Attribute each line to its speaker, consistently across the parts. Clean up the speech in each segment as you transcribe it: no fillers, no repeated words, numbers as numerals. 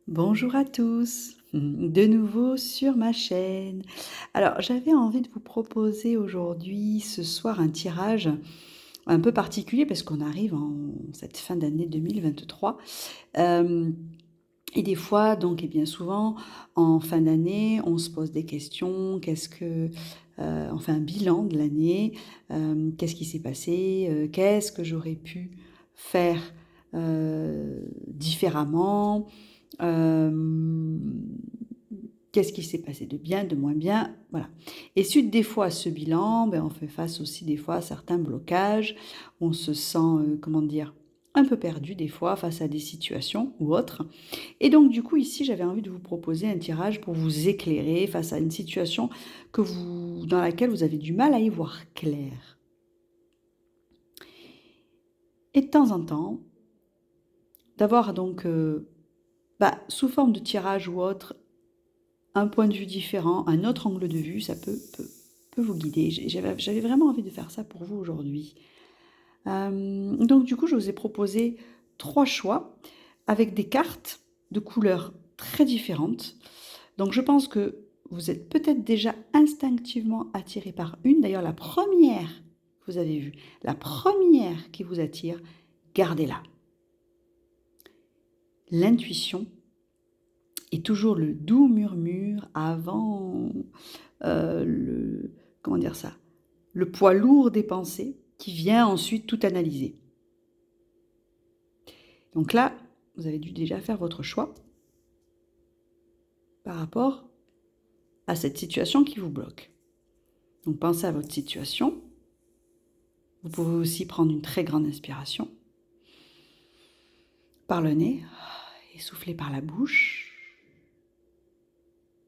Speaker 1: Bonjour à tous, de nouveau sur ma chaîne. Alors, j'avais envie de vous proposer aujourd'hui, ce soir, un tirage un peu particulier parce qu'on arrive en cette fin d'année 2023. Hem et des fois, donc et bien souvent, en fin d'année, on se pose des questions. On fait un bilan de l'année. Qu'est-ce qui s'est passé? Qu'est-ce que j'aurais pu faire, différemment? Hem, Qu'est-ce qui s'est passé de bien, de moins bien? Voilà. Et suite des fois à ce bilan, on fait face aussi des fois à certains blocages. On se sent, comment dire? Un peu perdu des fois face à des situations ou autres. Et donc du coup ici, j'avais envie de vous proposer un tirage pour vous éclairer face à une situation dans laquelle vous avez du mal à y voir clair. Et de temps en temps, d'avoir donc, sous forme de tirage ou autre, un point de vue différent, un autre angle de vue, ça peut vous guider. J'avais vraiment envie de faire ça pour vous aujourd'hui. Donc du coup, je vous ai proposé 3 choix avec des cartes de couleurs très différentes. Donc je pense que vous êtes peut-être déjà instinctivement attiré par une. D'ailleurs, la première que vous avez vue, la première qui vous attire, gardez-la. L'intuition est toujours le doux murmure avant, le comment dire ça? Le poids lourd des pensées qui vient ensuite tout analyser. Donc là, vous avez dû déjà faire votre choix par rapport à cette situation qui vous bloque. Donc pensez à votre situation. Vous pouvez aussi prendre une très grande inspiration par le nez et souffler par la bouche.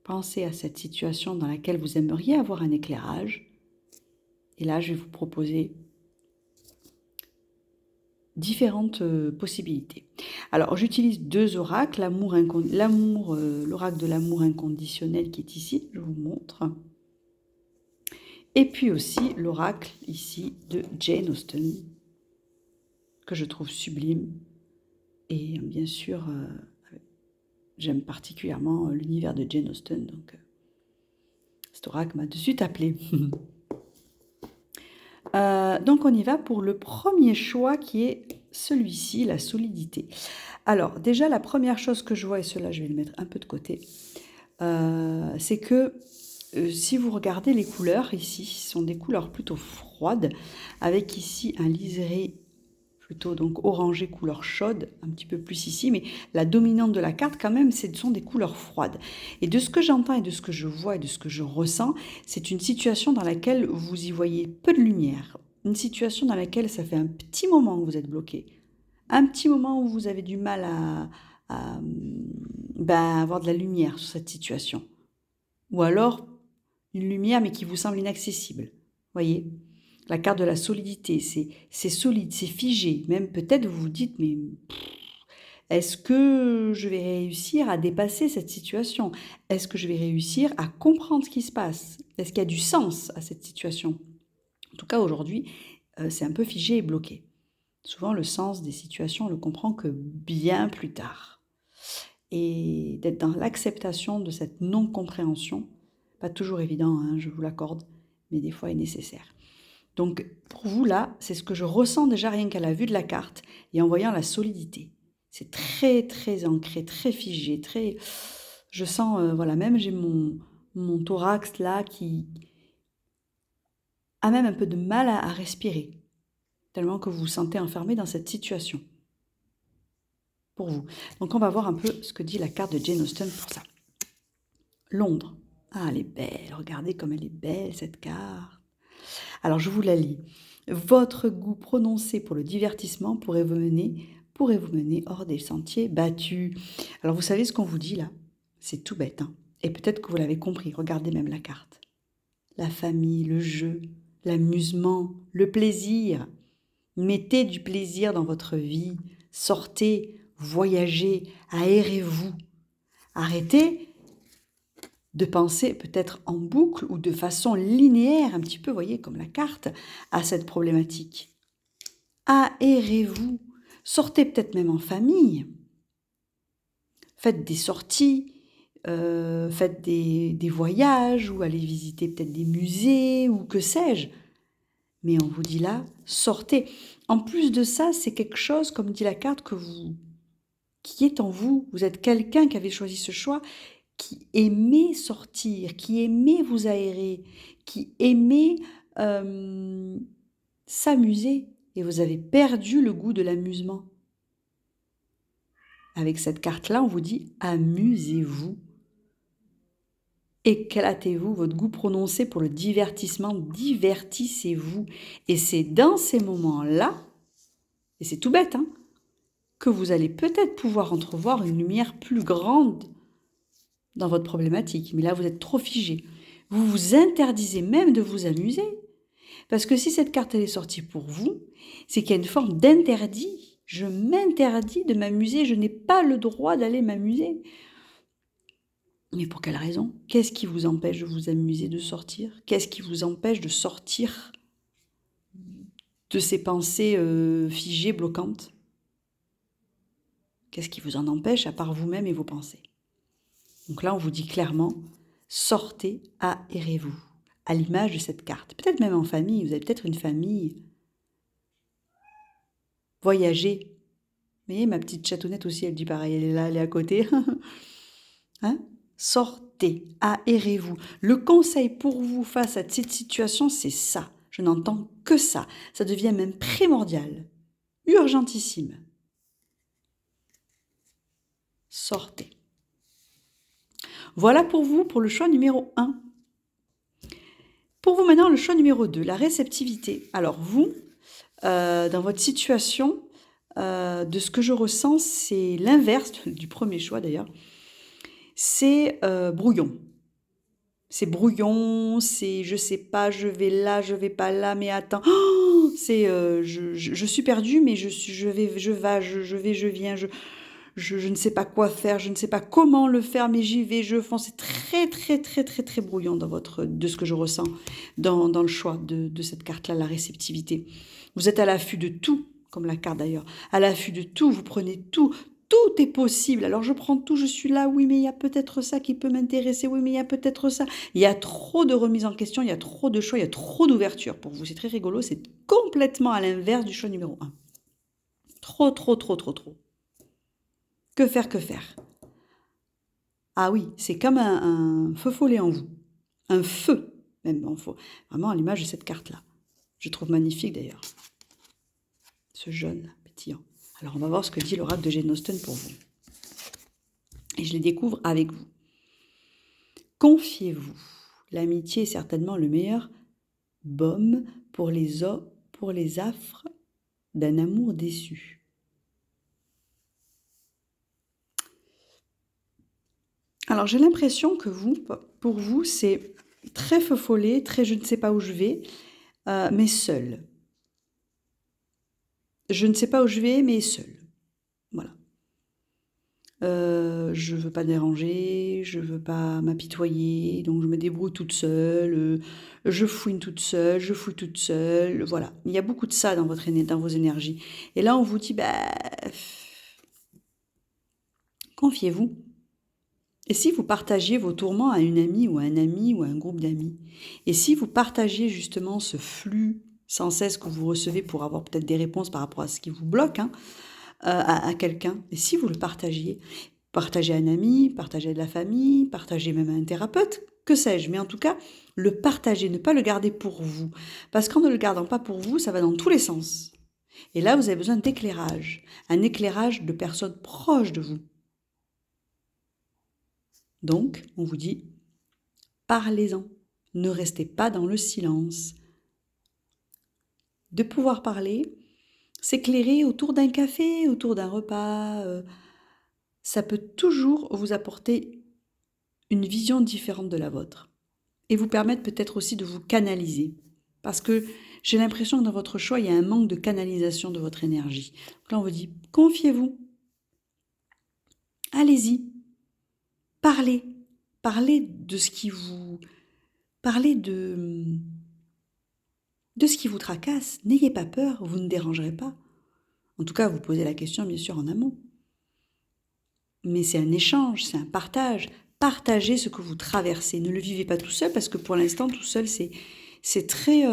Speaker 1: Pensez à cette situation dans laquelle vous aimeriez avoir un éclairage. Et là, je vais vous proposer différentes possibilités. Alors, j'utilise 2 oracles, l'oracle de l'amour inconditionnel qui est ici, je vous montre. Et puis aussi l'oracle ici de Jane Austen, que je trouve sublime. Et bien sûr, j'aime particulièrement l'univers de Jane Austen, donc cet oracle m'a de suite appelée. Donc on y va pour le premier choix qui est celui-ci, la solidité. Alors déjà la première chose que je vois, et cela je vais le mettre un peu de côté, c'est que si vous regardez les couleurs ici, ce sont des couleurs plutôt froides, avec ici un liseré plutôt donc orangé, couleur chaude, un petit peu plus ici, mais la dominante de la carte quand même, ce sont des couleurs froides. Et de ce que j'entends et de ce que je vois et de ce que je ressens, c'est une situation dans laquelle vous y voyez peu de lumière. Une situation dans laquelle ça fait un petit moment que vous êtes bloqué. Un petit moment où vous avez du mal à avoir de la lumière sur cette situation. Ou alors une lumière mais qui vous semble inaccessible. Voyez? La carte de la solidité, c'est solide, c'est figé. Même peut-être vous vous dites, mais est-ce que je vais réussir à dépasser cette situation? Est-ce que je vais réussir à comprendre ce qui se passe? Est-ce qu'il y a du sens à cette situation? En tout cas, aujourd'hui, c'est un peu figé et bloqué. Souvent, le sens des situations, on le comprend que bien plus tard. Et d'être dans l'acceptation de cette non-compréhension, pas toujours évident, hein, je vous l'accorde, mais des fois est nécessaire. Donc pour vous là, c'est ce que je ressens déjà rien qu'à la vue de la carte et en voyant la solidité. C'est très très ancré, très figé, très. Je sens, voilà, même j'ai mon thorax là qui a même un peu de mal à respirer, tellement que vous vous sentez enfermé dans cette situation. Pour vous. Donc on va voir un peu ce que dit la carte de Jane Austen pour ça. Londres. Ah, elle est belle, regardez comme elle est belle cette carte. Alors je vous la lis. Votre goût prononcé pour le divertissement pourrait vous mener hors des sentiers battus. Alors vous savez ce qu'on vous dit là? C'est tout bête, hein? Et peut-être que vous l'avez compris, regardez même la carte. La famille, le jeu, l'amusement, le plaisir. Mettez du plaisir dans votre vie. Sortez, voyagez, aérez-vous. Arrêtez de penser peut-être en boucle ou de façon linéaire, un petit peu, voyez, comme la carte, à cette problématique. Aérez-vous, sortez peut-être même en famille. Faites des sorties, faites des voyages ou allez visiter peut-être des musées ou que sais-je. Mais on vous dit là, sortez. En plus de ça, c'est quelque chose, comme dit la carte, qui est en vous. Vous êtes quelqu'un qui avait choisi ce choix, qui aimait sortir, qui aimait vous aérer, qui aimait s'amuser. Et vous avez perdu le goût de l'amusement. Avec cette carte-là, on vous dit amusez-vous. Éclatez-vous, votre goût prononcé pour le divertissement, divertissez-vous. Et c'est dans ces moments-là, et c'est tout bête, hein, que vous allez peut-être pouvoir entrevoir une lumière plus grande dans votre problématique. Mais là, vous êtes trop figé. Vous vous interdisez même de vous amuser. Parce que si cette carte elle est sortie pour vous, c'est qu'il y a une forme d'interdit. Je m'interdis de m'amuser, je n'ai pas le droit d'aller m'amuser. Mais pour quelle raison? Qu'est-ce qui vous empêche de vous amuser, de sortir? Qu'est-ce qui vous empêche de sortir de ces pensées figées, bloquantes? Qu'est-ce qui vous en empêche à part vous-même et vos pensées? Donc là, on vous dit clairement, sortez, aérez-vous, à l'image de cette carte. Peut-être même en famille, vous avez peut-être une famille. Voyagez. Vous voyez, ma petite chatounette aussi, elle dit pareil, elle est là, elle est à côté. Hein? Sortez, aérez-vous. Le conseil pour vous face à cette situation, c'est ça. Je n'entends que ça. Ça devient même primordial, urgentissime. Sortez. Voilà pour vous, pour le choix numéro 1. Pour vous maintenant, le choix numéro 2, la réceptivité. Alors vous, dans votre situation, de ce que je ressens, c'est l'inverse du premier choix d'ailleurs. C'est brouillon. C'est brouillon, c'est je sais pas, je vais là, je vais pas là, mais attends, oh, c'est je suis perdue, mais je vais, je viens, je ne sais pas quoi faire, je ne sais pas comment le faire, mais j'y vais, je fonce. C'est très très très très très brouillon de ce que je ressens dans le choix de cette carte-là, la réceptivité. Vous êtes à l'affût de tout, comme la carte d'ailleurs, à l'affût de tout, vous prenez tout. Tout est possible. Alors je prends tout, je suis là, oui, mais il y a peut-être ça qui peut m'intéresser, oui, mais il y a peut-être ça. Il y a trop de remises en question, il y a trop de choix, il y a trop d'ouverture pour vous. C'est très rigolo, c'est complètement à l'inverse du choix numéro 1. Trop, trop, trop, trop, trop. Que faire, que faire? Ah oui, c'est comme un feu follet en vous. Un feu, même en faux. Vraiment à l'image de cette carte-là. Je trouve magnifique d'ailleurs. Ce jaune pétillant. Alors on va voir ce que dit l'oracle de Jane Austen pour vous. Et je les découvre avec vous. Confiez-vous. L'amitié est certainement le meilleur baume pour les affres d'un amour déçu. Alors j'ai l'impression que pour vous, c'est très feu follet, très je ne sais pas où je vais, mais seul. Je ne sais pas où je vais, mais seul. Voilà. Je veux pas déranger, je veux pas m'apitoyer, donc je me débrouille toute seule, je fouine toute seule, je fouille toute seule, voilà. Il y a beaucoup de ça dans vos énergies. Et là, on vous dit, confiez-vous. Et si vous partagiez vos tourments à une amie ou à un ami ou à un groupe d'amis? Et si vous partagiez justement ce flux sans cesse que vous recevez pour avoir peut-être des réponses par rapport à ce qui vous bloque, hein, à quelqu'un, et si vous le partagiez, partagez à un ami, partagez à de la famille, partagez même à un thérapeute, que sais-je, mais en tout cas, le partager, ne pas le garder pour vous. Parce qu'en ne le gardant pas pour vous, ça va dans tous les sens. Et là, vous avez besoin d'éclairage, un éclairage de personnes proches de vous. Donc, on vous dit, parlez-en, ne restez pas dans le silence. De pouvoir parler, s'éclairer autour d'un café, autour d'un repas, ça peut toujours vous apporter une vision différente de la vôtre et vous permettre peut-être aussi de vous canaliser. Parce que j'ai l'impression que dans votre choix, il y a un manque de canalisation de votre énergie. Donc là, on vous dit, confiez-vous. Allez-y. Parlez. Parlez de ce qui vous... Parlez de ce qui vous tracasse. N'ayez pas peur, vous ne dérangerez pas. En tout cas, vous posez la question, bien sûr, en amont. mais c'est un échange, c'est un partage. Partagez ce que vous traversez. Ne le vivez pas tout seul parce que pour l'instant, tout seul, c'est très,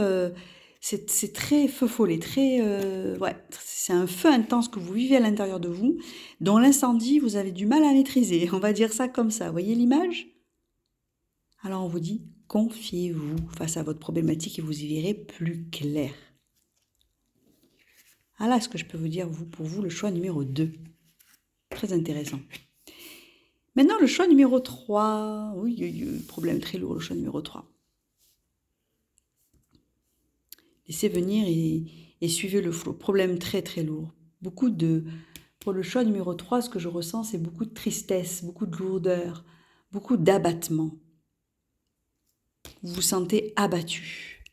Speaker 1: c'est très feu follet, très, ouais, c'est un feu intense que vous vivez à l'intérieur de vous, dont l'incendie, vous avez du mal à maîtriser. On va dire ça comme ça. Vous voyez l'image? Alors on vous dit, confiez-vous face à votre problématique et vous y verrez plus clair. Voilà ce que je peux vous dire, pour vous, le choix numéro 2. Très intéressant. Maintenant, le choix numéro 3. Oui, problème très lourd, le choix numéro 3. Laissez venir et suivez le flot. Problème très très lourd. Pour le choix numéro 3, ce que je ressens, c'est beaucoup de tristesse, beaucoup de lourdeur, beaucoup d'abattement. Vous vous sentez abattu.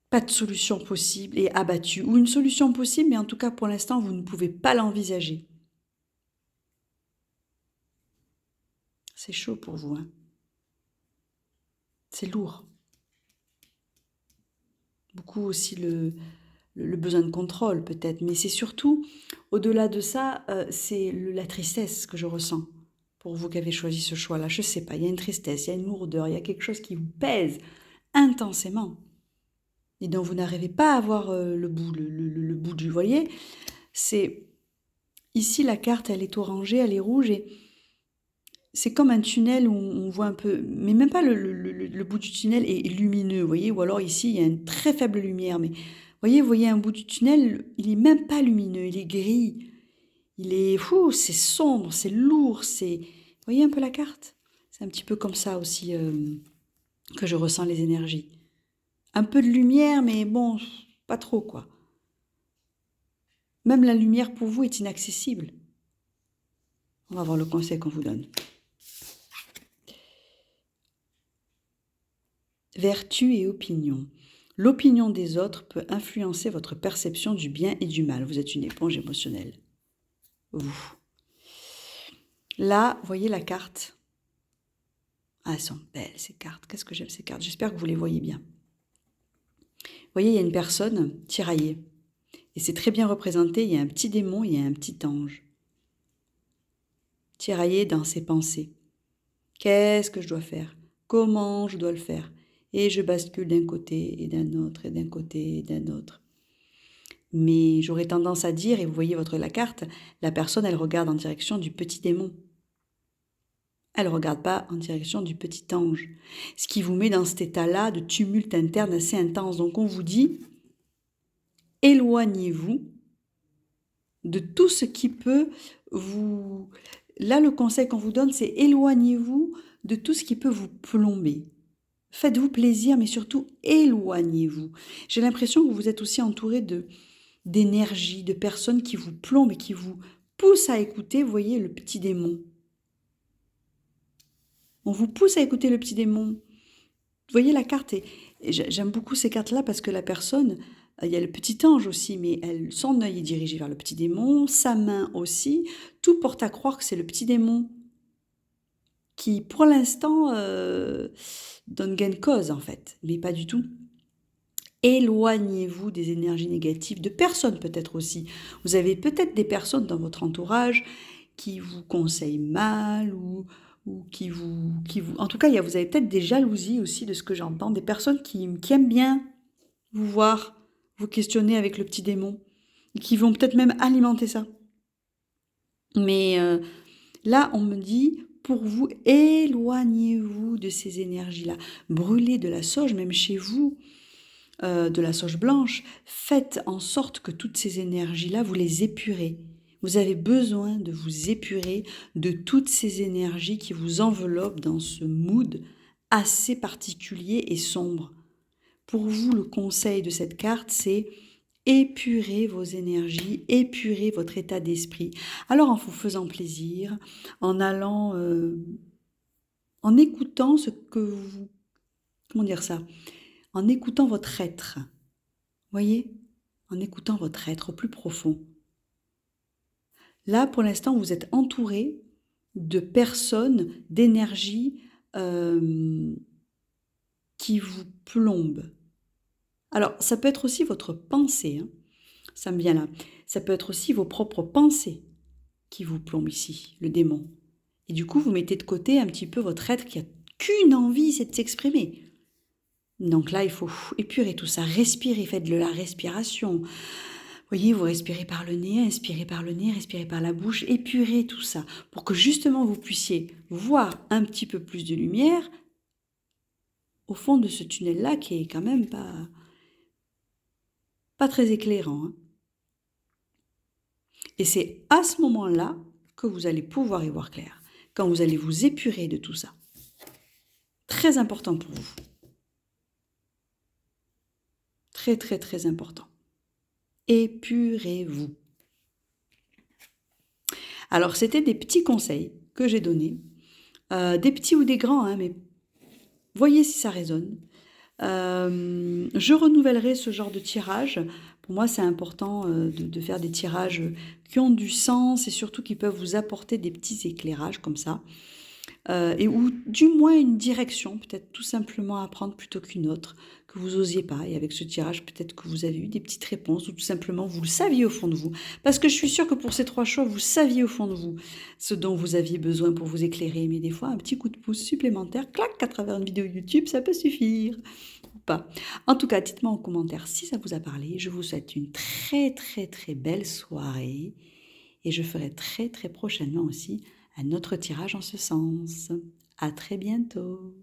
Speaker 1: Pas de solution possible et abattu. Ou une solution possible, mais en tout cas pour l'instant, vous ne pouvez pas l'envisager. C'est chaud pour vous, hein. C'est lourd. Beaucoup aussi le besoin de contrôle peut-être, mais c'est surtout, au-delà de ça, c'est la tristesse que je ressens pour vous qui avez choisi ce choix-là. Je ne sais pas, il y a une tristesse, il y a une lourdeur, il y a quelque chose qui vous pèse intensément et dont vous n'arrivez pas à voir le bout du, vous voyez, c'est ici la carte, elle est orangée, elle est rouge et c'est comme un tunnel où on voit un peu, mais même pas le bout du tunnel est lumineux, vous voyez, ou alors ici il y a une très faible lumière, mais vous voyez un bout du tunnel, il est même pas lumineux, il est gris, il est fou, c'est sombre, c'est lourd, vous voyez un peu la carte? C'est un petit peu comme ça aussi que je ressens les énergies. Un peu de lumière, mais bon, pas trop quoi. Même la lumière pour vous est inaccessible. On va voir le conseil qu'on vous donne. Vertu et opinion. L'opinion des autres peut influencer votre perception du bien et du mal. Vous êtes une éponge émotionnelle. Vous. Là, voyez la carte. Ah, elles sont belles ces cartes. Qu'est-ce que j'aime ces cartes. J'espère que vous les voyez bien. Vous voyez, il y a une personne tiraillée. Et c'est très bien représenté. Il y a un petit démon, il y a un petit ange. Tiraillé dans ses pensées. Qu'est-ce que je dois faire? Comment je dois le faire? Et je bascule d'un côté et d'un autre et d'un côté et d'un autre. Mais j'aurais tendance à dire, et vous voyez la carte, la personne, elle regarde en direction du petit démon. Elle ne regarde pas en direction du petit ange. Ce qui vous met dans cet état-là de tumulte interne assez intense. Donc on vous dit, éloignez-vous de tout ce qui peut vous... Là, le conseil qu'on vous donne, c'est éloignez-vous de tout ce qui peut vous plomber. Faites-vous plaisir, mais surtout éloignez-vous. J'ai l'impression que vous êtes aussi entouré d'énergie, de personnes qui vous plombent et qui vous poussent à écouter, vous voyez, le petit démon. On vous pousse à écouter le petit démon. Vous voyez la carte, et j'aime beaucoup ces cartes-là parce que la personne, il y a le petit ange aussi, mais son œil est dirigé vers le petit démon, sa main aussi. Tout porte à croire que c'est le petit démon qui, pour l'instant, donne gain de cause, en fait, mais pas du tout. Éloignez-vous des énergies négatives, de personnes peut-être aussi. Vous avez peut-être des personnes dans votre entourage qui vous conseillent mal ou qui vous... En tout cas, vous avez peut-être des jalousies aussi de ce que j'entends, des personnes qui aiment bien vous voir, vous questionner avec le petit démon, et qui vont peut-être même alimenter ça. Mais là, on me dit, pour vous, éloignez-vous de ces énergies-là. Brûlez de la sauge, même chez vous, de la sauge blanche. Faites en sorte que toutes ces énergies-là, vous les épurez. Vous avez besoin de vous épurer de toutes ces énergies qui vous enveloppent dans ce mood assez particulier et sombre. Pour vous, le conseil de cette carte, c'est épurer vos énergies, épurer votre état d'esprit. Alors en vous faisant plaisir, en allant, en écoutant ce que vous... Comment dire ça? En écoutant votre être. Voyez? En écoutant votre être au plus profond. Là, pour l'instant, vous êtes entouré de personnes, d'énergie qui vous plombent. Alors, ça peut être aussi votre pensée, hein. Ça me vient là. Ça peut être aussi vos propres pensées qui vous plombe ici, le démon. Et du coup, vous mettez de côté un petit peu votre être qui a qu'une envie, c'est de s'exprimer. Donc là, il faut épurer tout ça, respirer, faites de la respiration. Voyez, vous respirez par le nez, inspirez par le nez, respirez par la bouche, épurez tout ça pour que justement vous puissiez voir un petit peu plus de lumière au fond de ce tunnel-là qui est quand même pas très éclairant. Hein. Et c'est à ce moment-là que vous allez pouvoir y voir clair, quand vous allez vous épurer de tout ça. Très important pour vous. Très, très, très important. Épurez-vous. Alors, c'était des petits conseils que j'ai donnés, des petits ou des grands, hein, mais voyez si ça résonne. Je renouvellerai ce genre de tirage. Pour moi, c'est important de faire des tirages qui ont du sens et surtout qui peuvent vous apporter des petits éclairages comme ça. Et ou du moins une direction, peut-être tout simplement à prendre plutôt qu'une autre, que vous n'osiez pas. Et avec ce tirage, peut-être que vous avez eu des petites réponses ou tout simplement vous le saviez au fond de vous. Parce que je suis sûre que pour ces 3 choix, vous saviez au fond de vous ce dont vous aviez besoin pour vous éclairer. Mais des fois, un petit coup de pouce supplémentaire, clac, à travers une vidéo YouTube, ça peut suffire. Ou pas. En tout cas, dites-moi en commentaire si ça vous a parlé. Je vous souhaite une très très très belle soirée. Et je ferai très très prochainement aussi un autre tirage en ce sens. À très bientôt.